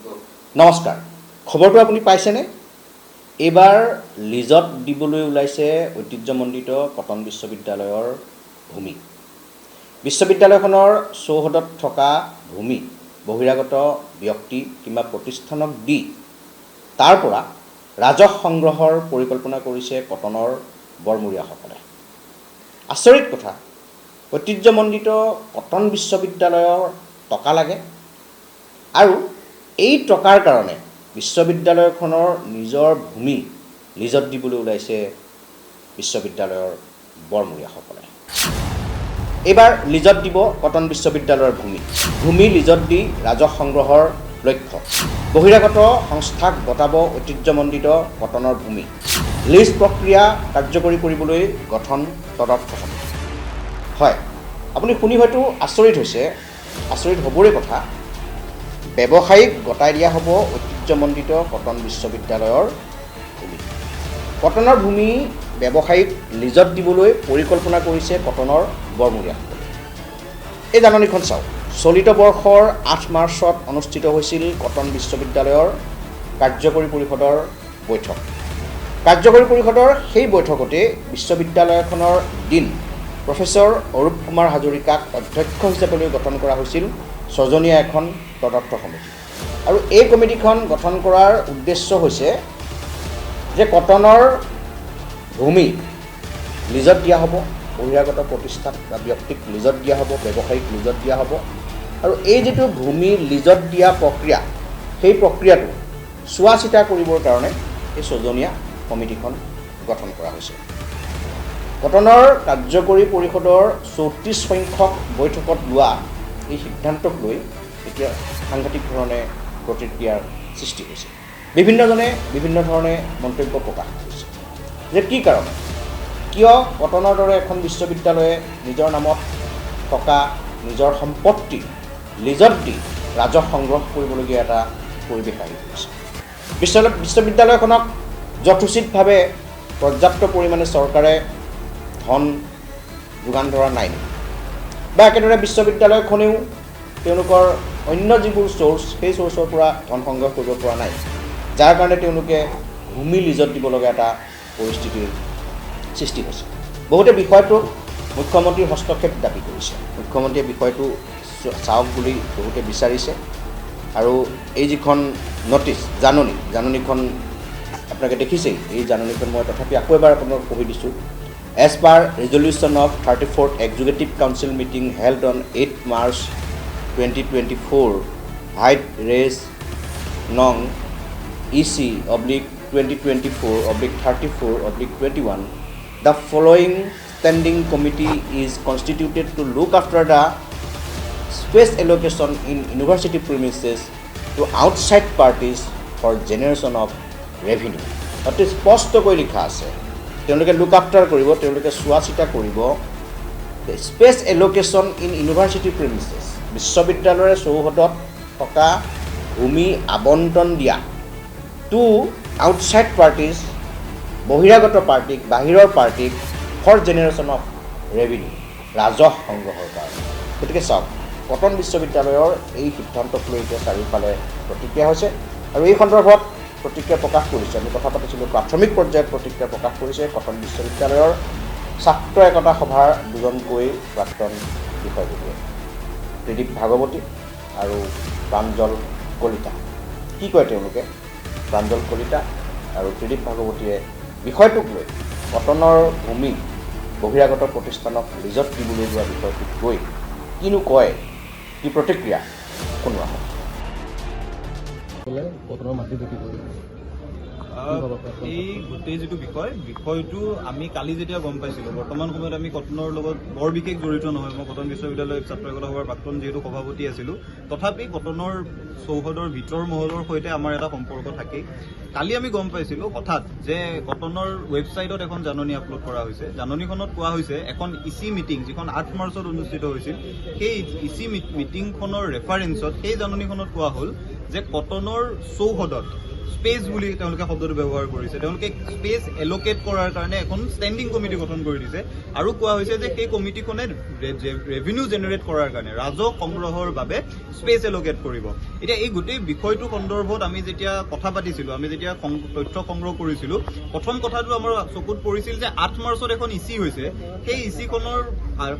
নমস্কাৰ খবৰটো আপুনি পাইছেনে এইবাৰ লিজত দিবলৈ ওলাইছে ঐতিহ্যমণ্ডিত কটন বিশ্ববিদ্যালয়ৰ ভূমি বিশ্ববিদ্যালয়খনৰ চৌহদত থকা ভূমি বহিৰাগত ব্যক্তি কিংবা প্ৰতিষ্ঠানক দি তাৰ পৰা ৰাজহ সংগ্ৰহৰ পৰিকল্পনা কৰিছে কটনৰ বৰমূৰীয়াসকলে আচৰিত কথা ঐতিহ্যমণ্ডিত কটন বিশ্ববিদ্যালয়ৰ টকা লাগে আৰু এই টকাৰ কাৰণে বিশ্ববিদ্যালয়খনৰ নিজৰ ভূমি লিজত দিবলৈ ওলাইছে বিশ্ববিদ্যালয়ৰ বৰমূৰীয়াসকলে এইবাৰ লিজত দিব কটন বিশ্ববিদ্যালয়ৰ ভূমি লিজত দি ৰাজহ সংগ্ৰহৰ লক্ষ্য বহিৰাগত সংস্থাক গতাব ঐতিহ্যমণ্ডিত কটনৰ ভূমি লিজ প্ৰক্ৰিয়া কাৰ্যকৰী কৰিবলৈ গঠন তদৰ্থ সমিতি হয় আপুনি শুনি হয়তো আচৰিত হ'বৰে কথা ব্যৱসায়িক গতাই দিয়া হ'ব ঐতিহ্যমণ্ডিত কটন বিশ্ববিদ্যালয়ৰ ভূমি কটনৰ ভূমি ব্যৱসায়িক লিজত দিবলৈ পৰিকল্পনা কৰিছে কটনৰ বৰমূৰীয়াসকলে এই জাননীখন চাওক চলিত বৰ্ষৰ 8 মাৰ্চত অনুষ্ঠিত হৈছিল কটন বিশ্ববিদ্যালয়ৰ কাৰ্যকৰী পৰিষদৰ বৈঠক কাৰ্যকৰী পৰিষদৰ সেই বৈঠকতে বিশ্ববিদ্যালয়খনৰ ডিন প্ৰফেচৰ অৰূপ কুমাৰ হাজৰিকাক অধ্যক্ষ হিচাপে লৈ গঠন কৰা হৈছিল ছজনীয়া এখন তদৰ্থ সমিতি আৰু এই কমিটিখন গঠন কৰাৰ উদ্দেশ্য হৈছে যে কটনৰ ভূমি লিজত দিয়া হ'ব বহিৰাগত প্ৰতিষ্ঠান বা ব্যক্তিক লিজত দিয়া হ'ব ব্যৱসায়িক লিজত দিয়া হ'ব আৰু এই যিটো ভূমি লিজত দিয়া প্ৰক্ৰিয়া সেই প্ৰক্ৰিয়াটো চোৱা চিতা কৰিবৰ কাৰণে এই ছজনীয়া কমিটিখন গঠন কৰা হৈছে কটনৰ কাৰ্যকৰী পৰিষদৰ 34 সংখ্যক বৈঠকত লোৱা এই সিদ্ধান্তক লৈ এতিয়া সাংঘাতিক ধৰণে প্ৰতিক্ৰিয়াৰ সৃষ্টি হৈছে বিভিন্নজনে বিভিন্ন ধৰণে মন্তব্য প্ৰকাশ কৰিছে যে কি কাৰণ কিয় কটনৰ দৰে এখন বিশ্ববিদ্যালয়ে নিজৰ নামত থকা নিজৰ সম্পত্তি লিজত দি ৰাজহ সংগ্ৰহ কৰিবলগীয়া এটা পৰিৱেশ আহি পৰিছে বিশ্ববিদ্যালয়খনক যথোচিতভাৱে পৰ্যাপ্ত পৰিমাণে চৰকাৰে ধন যোগান ধৰা নাই বা একেদৰে বিশ্ববিদ্যালয়খনেও তেওঁলোকৰ অন্য যিবোৰ চ'ৰ্চ সেই চ'ৰ্চৰ পৰা ধন সংগ্ৰহ কৰিব পৰা নাই যাৰ কাৰণে তেওঁলোকে ভূমি লিজত দিব লগা এটা পৰিস্থিতিৰ সৃষ্টি হৈছে বহুতে বিষয়টোক মুখ্যমন্ত্ৰীৰ হস্তক্ষেপ দাবী কৰিছে মুখ্যমন্ত্ৰীয়ে বিষয়টো চাওক বুলি বহুতে বিচাৰিছে আৰু এই যিখন নটিছ জাননীখন আপোনালোকে দেখিছেই এই জাননীখন মই তথাপি আকৌ এবাৰ আপোনাক পঢ়ি দিছোঁ As per resolution of 34th Executive Council meeting held on 8 March 2024, height raise nong EC /2024/34/21, the following standing committee is constituted to look after the space allocation in university premises to outside parties for generation of revenue. অতি স্পষ্টকৈ লিখা আছে তেওঁলোকে look after কৰিব তেওঁলোকে চোৱা চিতা কৰিব স্পেচ এলোকেশ্যন ইন ইউনিভাৰ্চিটি প্ৰিমিচেছ বিশ্ববিদ্যালয়ৰ চৌহদত থকা ভূমি আবণ্টন দিয়া টু আউটছাইড পাৰ্টিজ বহিৰাগত পাৰ্টিক বাহিৰৰ পাৰ্টিক ফৰ জেনেৰেশ্যন অফ ৰেভিনিউ ৰাজহ সংগ্ৰহৰ কাৰণে গতিকে চাওক কটন বিশ্ববিদ্যালয়ৰ এই সিদ্ধান্তক লৈ এতিয়া চাৰিওফালে প্ৰতিক্ৰিয়া হৈছে আৰু এই সন্দৰ্ভত প্ৰতিক্ৰিয়া প্ৰকাশ কৰিছে আমি কথা পাতিছিলোঁ প্ৰাথমিক পৰ্যায়ত প্ৰতিক্ৰিয়া প্ৰকাশ কৰিছে কটন বিশ্ববিদ্যালয়ৰ ছাত্ৰ একতা সভাৰ দুজনকৈ প্ৰাক্তন বিষয়ববীয়ে ত্ৰিদীপ ভাগৱতী আৰু প্ৰাঞ্জল কলিতা কি কয় তেওঁলোকে প্ৰাঞ্জল কলিতা আৰু ত্ৰিদীপ ভাগৱতীয়ে বিষয়টোক লৈ কটনৰ ভূমি বহিৰাগত প্ৰতিষ্ঠানক লিজত দিবলৈ যোৱা বিষয়টোক লৈ কিনো কয় কি প্ৰতিক্ৰিয়া শুনোৱা হয় এই গোটেই যিটো বিষয়টো আমি কালি যেতিয়া গম পাইছিলোঁ বৰ্তমান সময়ত আমি কটনৰ লগত বৰ বিশেষ জড়িত নহয় মই কটন বিশ্ববিদ্যালয়ৰ ছাত্ৰ একতা সভাৰ প্ৰাক্তন যিহেতু সভাপতি আছিলোঁ তথাপি কটনৰ চৌহদৰ ভিতৰ মহলৰ সৈতে আমাৰ এটা সম্পৰ্ক থাকেই কালি আমি গম পাইছিলোঁ হঠাৎ যে কটনৰ ৱেবছাইটত এখন জাননী আপলোড কৰা হৈছে জাননীখনত কোৱা হৈছে এখন ইচি মিটিং যিখন 8 মাৰ্চত অনুষ্ঠিত হৈছিল সেই ইচি মিটিংখনৰ ৰেফাৰেঞ্চত সেই জাননীখনত কোৱা হ'ল যে কটনৰ চৌহদত স্পেচ বুলি তেওঁলোকে শব্দটো ব্যৱহাৰ কৰিছে। তেওঁলোকে স্পেচ এল'কেট কৰাৰ কাৰণে এখন ষ্টেণ্ডিং কমিটি গঠন কৰি দিছে আৰু কোৱা হৈছে যে সেই কমিটিখনে ৰেভিনিউ জেনেৰেট কৰাৰ কাৰণে ৰাজহ সংগ্ৰহৰ বাবে স্পেচ এল'কেট কৰিব। এতিয়া এই গোটেই বিষয়টো সন্দৰ্ভত আমি যেতিয়া কথা পাতিছিলোঁ, আমি যেতিয়া তথ্য সংগ্ৰহ কৰিছিলোঁ, প্ৰথম কথাটো আমাৰ চকুত পৰিছিল যে 8 মাৰ্চত এখন ইচি হৈছে, সেই ইচিখনৰ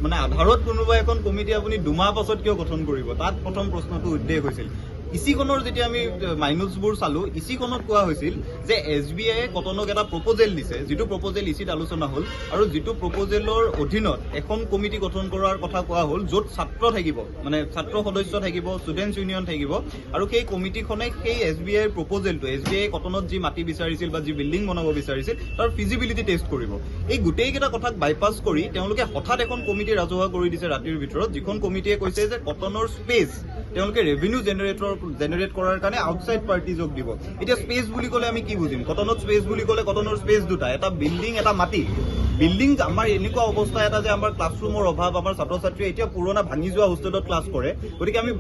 মানে আধাৰত কোনোবা এখন কমিটি আপুনি 2 মাহ পাছত কিয় গঠন কৰিব, তাত প্ৰথম প্ৰশ্নটো উদ্বেগ হৈছিল। ইচিখনৰ যেতিয়া আমি মাইনুটছবোৰ চালোঁ, ইচিখনত কোৱা হৈছিল যে SBI কটনক এটা প্ৰপ'জেল দিছে, যিটো প্ৰপ'জেল ইচিত আলোচনা হ'ল আৰু যিটো প্ৰপ'জেলৰ অধীনত এখন কমিটি গঠন কৰাৰ কথা কোৱা হ'ল, য'ত ছাত্ৰ থাকিব, মানে ছাত্ৰ সদস্য থাকিব, ষ্টুডেণ্টছ ইউনিয়ন থাকিব আৰু সেই কমিটিখনে সেই SBIৰ প্ৰপ'জেলটো, SBI কটনত যি মাটি বিচাৰিছিল বা যি বিল্ডিং বনাব বিচাৰিছিল তাৰ ফিজিবিলিটি টেষ্ট কৰিব। এই গোটেইকেইটা কথাক বাইপাছ কৰি তেওঁলোকে হঠাৎ এখন কমিটি ৰাজহুৱা কৰি দিছে ৰাতিৰ ভিতৰত, যিখন কমিটিয়ে কৈছে যে কটনৰ স্পেচ তেওঁলোকে ৰেভিনিউ জেনেৰেট কৰাৰ কাৰণে আউটছাইড পাৰ্টিজক দিব। এতিয়া স্পেচ বুলি ক'লে আমি কি বুজিম? কটনত স্পেচ বুলি ক'লে কটনৰ স্পেচ দুটা, এটা বিল্ডিং, এটা মাটি। বিল্ডিং, আমাৰ এনেকুৱা অৱস্থা এটা যে আমাৰ ক্লাছৰুমৰ অভাৱ, আমাৰ ছাত্ৰ ছাত্ৰীয়ে এতিয়া পুৰণা ভাঙি যোৱা হোষ্টেলত ক্লাছ কৰে, গতিকে আমি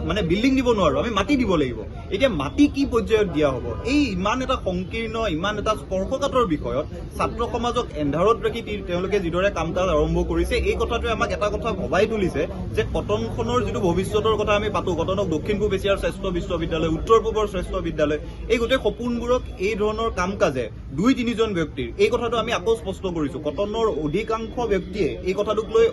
মানে বিল্ডিং দিব নোৱাৰোঁ, আমি মাটি দিব লাগিব। এতিয়া মাটি কি পৰ্যায়ত দিয়া হ'ব? এই ইমান এটা সংকীৰ্ণ, ইমান এটা স্পৰ্শকাতৰ বিষয়ত ছাত্ৰ সমাজক এন্ধাৰত ৰাখি তেওঁলোকে যিদৰে কাম কাজ আৰম্ভ কৰিছে, এই কথাটোৱে আমাক এটা কথা ভবাই তুলিছে যে কটনখনৰ যিটো ভৱিষ্যতৰ কথা আমি পাতো, কটনক দক্ষিণ পূব এছিয়াৰ শ্ৰেষ্ঠ বিশ্ববিদ্যালয়, উত্তৰ পূবৰ শ্ৰেষ্ঠ বিদ্যালয়, এই গোটেই সপোনবোৰক এই ধৰণৰ কাম কাজে 2-3জন ব্যক্তিৰ, এই কথাটো আমি আকৌ স্পষ্ট কৰিছো, কটনৰ অধিকাংশ ব্যক্তিয়ে এই কথাটোক লৈ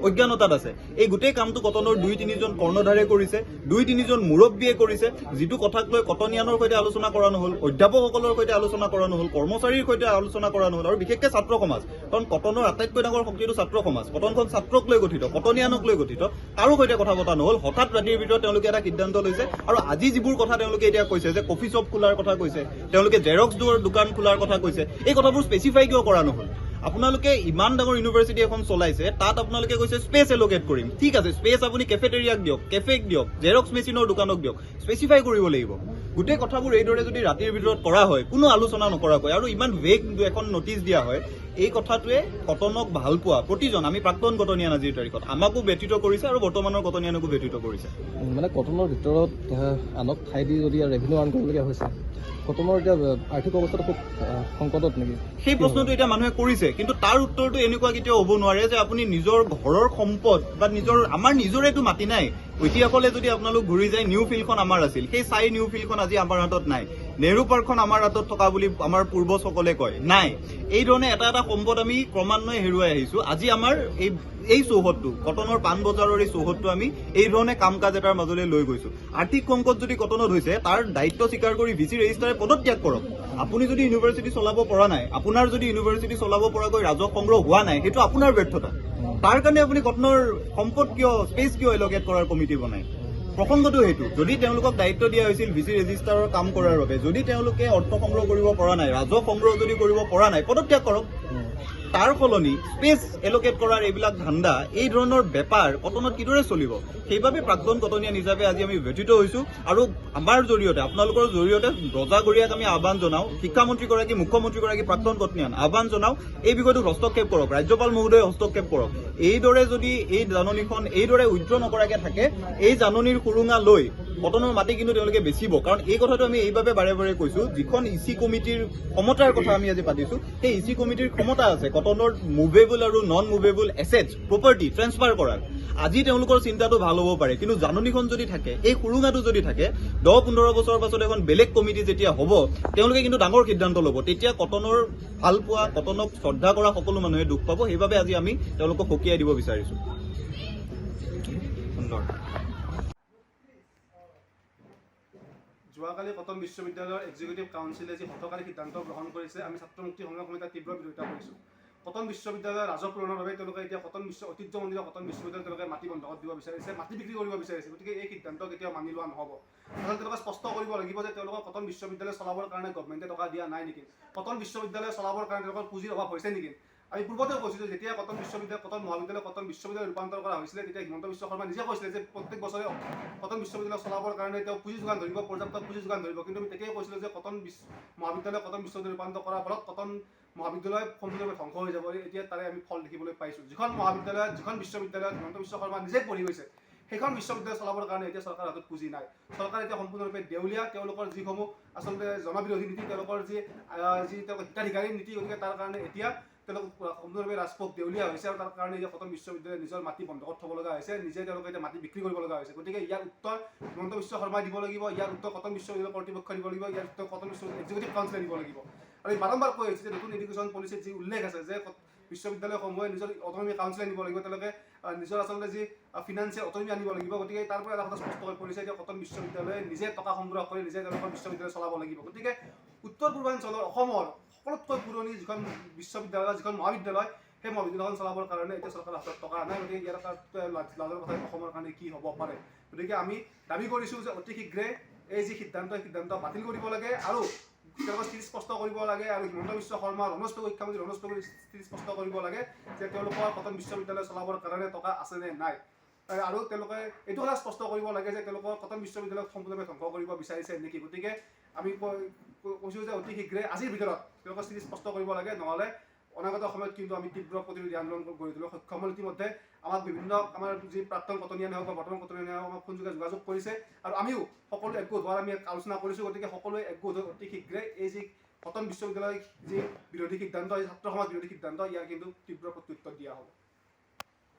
অজ্ঞানতাত আছে। এই গোটেই কামটো কটনৰ 2-3জন কৰ্ণধাৰে কৰিছে, 2-3জন মুৰব্বীয়ে কৰিছে, যিটো কথাক লৈ কটনিয়ানৰ সৈতে আলোচনা কৰা নহ'ল, অধ্যাপকসকলৰ সৈতে আলোচনা কৰা নহ'ল, কৰ্মচাৰীৰ সৈতে আলোচনা কৰা নহ'ল আৰু বিশেষকৈ ছাত্ৰ সমাজ, কাৰণ কটনৰ আটাইতকৈ ডাঙৰ শক্তিটো ছাত্ৰ সমাজ। কটনখন ছাত্ৰক লৈ গঠিত, কটনিয়ানক লৈ গঠিত, কাৰো সৈতে কথা পতা নহ'ল। হঠাৎ ৰাতিৰ ভিতৰত তেওঁলোকে এটা সিদ্ধান্ত লৈছে আৰু আজি যিবোৰ কথা তেওঁলোকে এতিয়া কৈছে যে কফি শ্বপ খোলাৰ কথা কৈছে, তেওঁলোকে জেৰক্স দোকান খোলাৰ কথা কৈছে, এই কথাবোৰ স্পেচিফাই কিয় কৰা নহ'ল? আপোনালোকে ইমান ডাঙৰ ইউনিভাৰ্চিটি এখন চলাইছে, তাত আপোনালোকে কৈছে স্পেচ এল'কেট কৰিম। ঠিক আছে, স্পেচ আপুনি কেফেটেৰিয়াক দিয়ক, কেফেক দিয়ক, জেৰক্স মেচিনৰ দোকানক দিয়ক, স্পেচিফাই কৰিব লাগিব। গোটেই কথাবোৰ এইদৰে যদি ৰাতিৰ ভিতৰত কৰা হয়, কোনো আলোচনা নকৰাকৈ আৰু ইমান ভেগ এখন নটিচ দিয়া হয়, এই কথাটোৱে কটনক ভাল পোৱা প্ৰতিজন, আমি প্ৰাক্তন কটনিয়ান আজিৰ তাৰিখত, আমাকো ব্যথিত কৰিছে আৰু বৰ্তমানৰ কটনিয়ানকো ব্যথিত কৰিছে। মানে কটনৰ ভিতৰত আনক ঠাই দি যদি ৰেভিনিউ আৰ্ণ কৰিবলগীয়া হৈছে, কটনৰ এতিয়া আৰ্থিক অৱস্থাটো খুব সংকটত নেকি? সেই প্ৰশ্নটো এতিয়া মানুহে কৰিছে, কিন্তু তাৰ উত্তৰটো এনেকুৱা কেতিয়াও হ'ব নোৱাৰে যে আপুনি নিজৰ ঘৰৰ সম্পদ বা আমাৰ নিজৰেতো মাটি নাই। ইতিহাসলৈ যদি আপোনালোক ঘূৰি যায়, নিউ ফিল্ডখন আমাৰ আছিল, সেই নিউ ফিল্ডখন আজি আমাৰ হাতত নাই। নেহৰু পাৰ্কখন আমাৰ হাতত থকা বুলি আমাৰ পূৰ্বজসকলে কয়, নাই। এই ধৰণে এটা এটা সম্পদ আমি ক্ৰমান্বয়ে হেৰুৱাই আহিছো। আজি আমাৰ এই চৌহদটো, কটনৰ পাণ বজাৰৰ এই চৌহদটো আমি এই ধৰণে কাম কাজ এটাৰ মাজলৈ লৈ গৈছো। আৰ্থিক সংকট যদি কটনত হৈছে, তাৰ দায়িত্ব স্বীকাৰ কৰি VC ৰেজিষ্ট্ৰাৰে পদত্যাগ কৰক। আপুনি যদি ইউনিভাৰ্চিটি চলাব পৰা নাই, আপোনাৰ যদি ইউনিভাৰ্চিটি চলাব পৰাকৈ ৰাজহ সংগ্ৰহ হোৱা নাই, সেইটো আপোনাৰ ব্যৰ্থতা। তাৰ কাৰণে আপুনি কটনৰ সম্পদ স্পেচ কিয় এল'কেট কৰাৰ কমিটি বনায়? প্ৰসংগটো সেইটো, যদি তেওঁলোকক দায়িত্ব দিয়া হৈছিল VC ৰেজিষ্ট্ৰাৰৰ কাম কৰাৰ বাবে, যদি তেওঁলোকে অৰ্থ সংগ্ৰহ কৰিব পৰা নাই, ৰাজহ সংগ্ৰহ যদি কৰিব পৰা নাই, পদত্যাগ কৰক। তাৰ সলনি স্পেচ এল'কেট কৰাৰ এইবিলাক ধান্দা, এই ধৰণৰ বেপাৰ কটনত কিদৰে চলিব? সেইবাবে প্ৰাক্তন কটনিয়ান হিচাপে আজি আমি ব্যথিত হৈছো আৰু আমাৰ জৰিয়তে, আপোনালোকৰ জৰিয়তে ৰজাগৰীয়াক আমি আহ্বান জনাওঁ, শিক্ষামন্ত্ৰীগৰাকী, মুখ্যমন্ত্ৰীগৰাকী, প্ৰাক্তন কটনিয়ান আহ্বান জনাওঁ, এই বিষয়টোত হস্তক্ষেপ কৰক, ৰাজ্যপাল মহোদয়ে হস্তক্ষেপ কৰক। এইদৰে যদি এই জাননীখন এইদৰে উইথড্ৰ নকৰাকে থাকে, এই জাননীৰ সুৰুঙা লৈ কটনৰ মাটি কিন্তু তেওঁলোকে বেচিব। কাৰণ এই কথাটো আমি এইবাবে বাৰে বাৰে কৈছো, যিখন ইচি কমিটিৰ ক্ষমতাৰ কথা আমি আজি পাতিছো, সেই ইচি কমিটিৰ ক্ষমতা আছে কটনৰ মুভেবল আৰু non movable assets, property transfer কৰাৰ। আজি তেওঁলোকৰ চিন্তাটো ভাল হ'ব পাৰে, কিন্তু জাননীখন যদি থাকে, এই সুৰুঙাটো যদি থাকে, 10-15 বছৰৰ পাছত এখন বেলেগ কমিটি যেতিয়া হ'ব, তেওঁলোকে কিন্তু ডাঙৰ সিদ্ধান্ত ল'ব। তেতিয়া কটনৰ ভাল পোৱা, কটনক শ্ৰদ্ধা কৰা সকলো মানুহে দুখ পাব। সেইবাবে আজি আমি তেওঁলোকক সকীয়াই দিব বিচাৰিছো। সুন্দৰ। যোৱাকালি কটন বিশ্ববিদ্যালয়ৰ এক্সিকিউটিভ কাউন্সিলে যি হঠকাৰী সিদ্ধান্ত গ্ৰহণ কৰিছে, আমি ছাত্ৰ মুক্তি সংগ্ৰাম সমিতিৰ তীব্ৰ বিৰোধিতা কৰিছোঁ। কটন বিশ্ববিদ্যালয়ৰ ৰাজহ পূৰণৰ বাবে তেওঁলোকে এতিয়া ঐতিহ্যমণ্ডিত কটন বিশ্ববিদ্যালয় তেওঁলোকে মাটি বন্ধকত দিব বিচাৰিছে, মাটি বিক্ৰী কৰিব বিচাৰিছে। গতিকে এই সিদ্ধান্ত কেতিয়াও মানি লোৱা নহ'ব। আচলতে তেওঁলোকে স্পষ্ট কৰিব লাগিব যে তেওঁলোকৰ কটন বিশ্ববিদ্যালয় চলাবৰ কাৰণে গভমেণ্টে টকা দিয়া নাই নেকি, কটন বিশ্ববিদ্যালয় চলাবৰ কাৰণে তেওঁলোকৰ পুঁজিৰ অভাৱ হৈছে নেকি। আমি পূৰ্বতে কৈছিলোঁ, যেতিয়া কটন মহাবিদ্যালয় কটন বিশ্ববিদ্যালয় ৰূপান্তৰ কৰা হৈছিলে, তেতিয়া হিমন্ত বিশ্ব শৰ্মা নিজে কৈছিলে যে প্ৰত্যেক বছৰে কটন বিশ্ববিদ্যালয় চলাবৰ কাৰণে তেওঁ পুঁজি যোগান ধৰিব, পৰ্যাপ্ত পুঁজি যোগান ধৰিব। কিন্তু আমি তেতিয়াই কৈছিলোঁ যে কটন বিশ্ববিদ্যালয় ৰূপান্তৰ কৰাৰ ফলত কটন মহাবিদ্যালয় সম্পূৰ্ণৰূপে ধ্বংস হৈ যাব। এতিয়া তাৰে আমি ফল দেখিবলৈ পাইছোঁ। যিখন বিশ্ববিদ্যালয়ত হিমন্ত বিশ্ব শৰ্মা নিজে পঢ়ি গৈছে, সেইখন বিশ্ববিদ্যালয় চলাবৰ কাৰণে এতিয়া চৰকাৰৰ হাতত পুঁজি নাই। চৰকাৰ এতিয়া সম্পূৰ্ণৰূপে দেউলীয়া, তেওঁলোকৰ যিসমূহ আচলতে জনবিৰোধী নীতি, তেওঁলোকৰ তেওঁলোকৰ হিতাধিকাৰী নীতি, গতিকে তাৰ কাৰণে এতিয়া তেওঁলোক সম্পূৰ্ণৰূপে ৰাজপথ দেউলীয়া হৈছে আৰু তাৰ কাৰণে এতিয়া কটন বিশ্ববিদ্যালয়ে নিজৰ মাটি বন্ধকত থ'ব লগা হৈছে, নিজে তেওঁলোকে এতিয়া মাটি বিক্ৰী কৰিব লগা হৈছে। গতিকে ইয়াৰ উত্তৰ হিমন্ত বিশ্ব শৰ্মাই দিব লাগিব, ইয়াৰ উত্তৰ কটন বিশ্ববিদ্যালয় কৰ্তৃপক্ষই দিব লাগিব, ইয়াৰ উত্তৰ কটন বিশ্ববিদ্যালয় এক্সিকিউটিভ কাউন্সিলে দিব লাগিব। আৰু বাৰম্বাৰ কৈ আহিছে যে নতুন এডুকেশ্যন পলিচিত যি উল্লেখ আছে যে বিশ্ববিদ্যালয়সমূহে নিজৰ অট'নমি কাউন্সিলে নিব লাগিব, তেওঁলোকে নিজৰ আচলতে যি ফিনান্সিয়েল অট'নমি আনিব লাগিব। গতিকে তাৰ পৰা এটা কথা স্পষ্ট হৈ পৰিছে যে কটন বিশ্ববিদ্যালয়ে নিজে টকা সংগ্ৰহ কৰি নিজে তেওঁলোকৰ বিশ্ববিদ্যালয় চলাব লাগিব। গতিকে উত্তৰ পূৰ্বাঞ্চলৰ অসমৰ সকলোতকৈ পুৰণি যিখন বিশ্ববিদ্যালয়, যিখন মহাবিদ্যালয়, সেই মহাবিদ্যালয়খন চলাবৰ কাৰণে এতিয়া চৰকাৰৰ হাতত টকা নাই। গতিকে ইয়াৰ লাজৰ কথা অসমৰ কাৰণে কি হ'ব পাৰে। গতিকে আমি দাবী কৰিছোঁ যে অতি শীঘ্ৰে এই যি সিদ্ধান্ত বাতিল কৰিব লাগে আৰু তেওঁলোকৰ স্থিতি স্পষ্ট কৰিব লাগে আৰু হিমন্ত বিশ্ব শৰ্মা মুখ্যমন্ত্ৰী ৰমেশ পেগুৰ স্থিতি স্পষ্ট কৰিব লাগে যে তেওঁলোকৰ কটন বিশ্ববিদ্যালয় চলাবৰ কাৰণে টকা আছে নে নাই। আৰু তেওঁলোকে এইটো কথা স্পষ্ট কৰিব লাগে যে তেওঁলোকৰ কটন বিশ্ববিদ্যালয়ক সম্পূৰ্ণভাৱে ধ্বংস কৰিব বিচাৰিছে নেকি। গতিকে আমি কৈছোঁ যে অতি শীঘ্ৰে আজিৰ ভিতৰত তেওঁলোকৰ স্থিতি স্পষ্ট কৰিব লাগে, নহ'লে অনাগত সময়ত কিন্তু আমি তীব্ৰ প্ৰতিৰোধী আন্দোলন গঢ়ি তুলিব সক্ষম হ'ম। ইতিমধ্যে আমাক আমাৰ যি প্ৰাক্তন কটনীয়া হওক বা বৰ্তমান কটনীয়া আমাক ফোনযোগে যোগাযোগ কৰিছে আৰু আমিও সকলো একগোট হোৱাৰ আমি আলোচনা কৰিছোঁ। গতিকে সকলোৱে একগোট হৈ অতি শীঘ্ৰে এই যি কটন বিশ্ববিদ্যালয়ৰ যি বিৰোধী সিদ্ধান্ত, এই ছাত্ৰ সমাজ বিৰোধী সিদ্ধান্ত, ইয়াৰ কিন্তু তীব্ৰ প্ৰত্যুত্তৰ দিয়া হ'ব।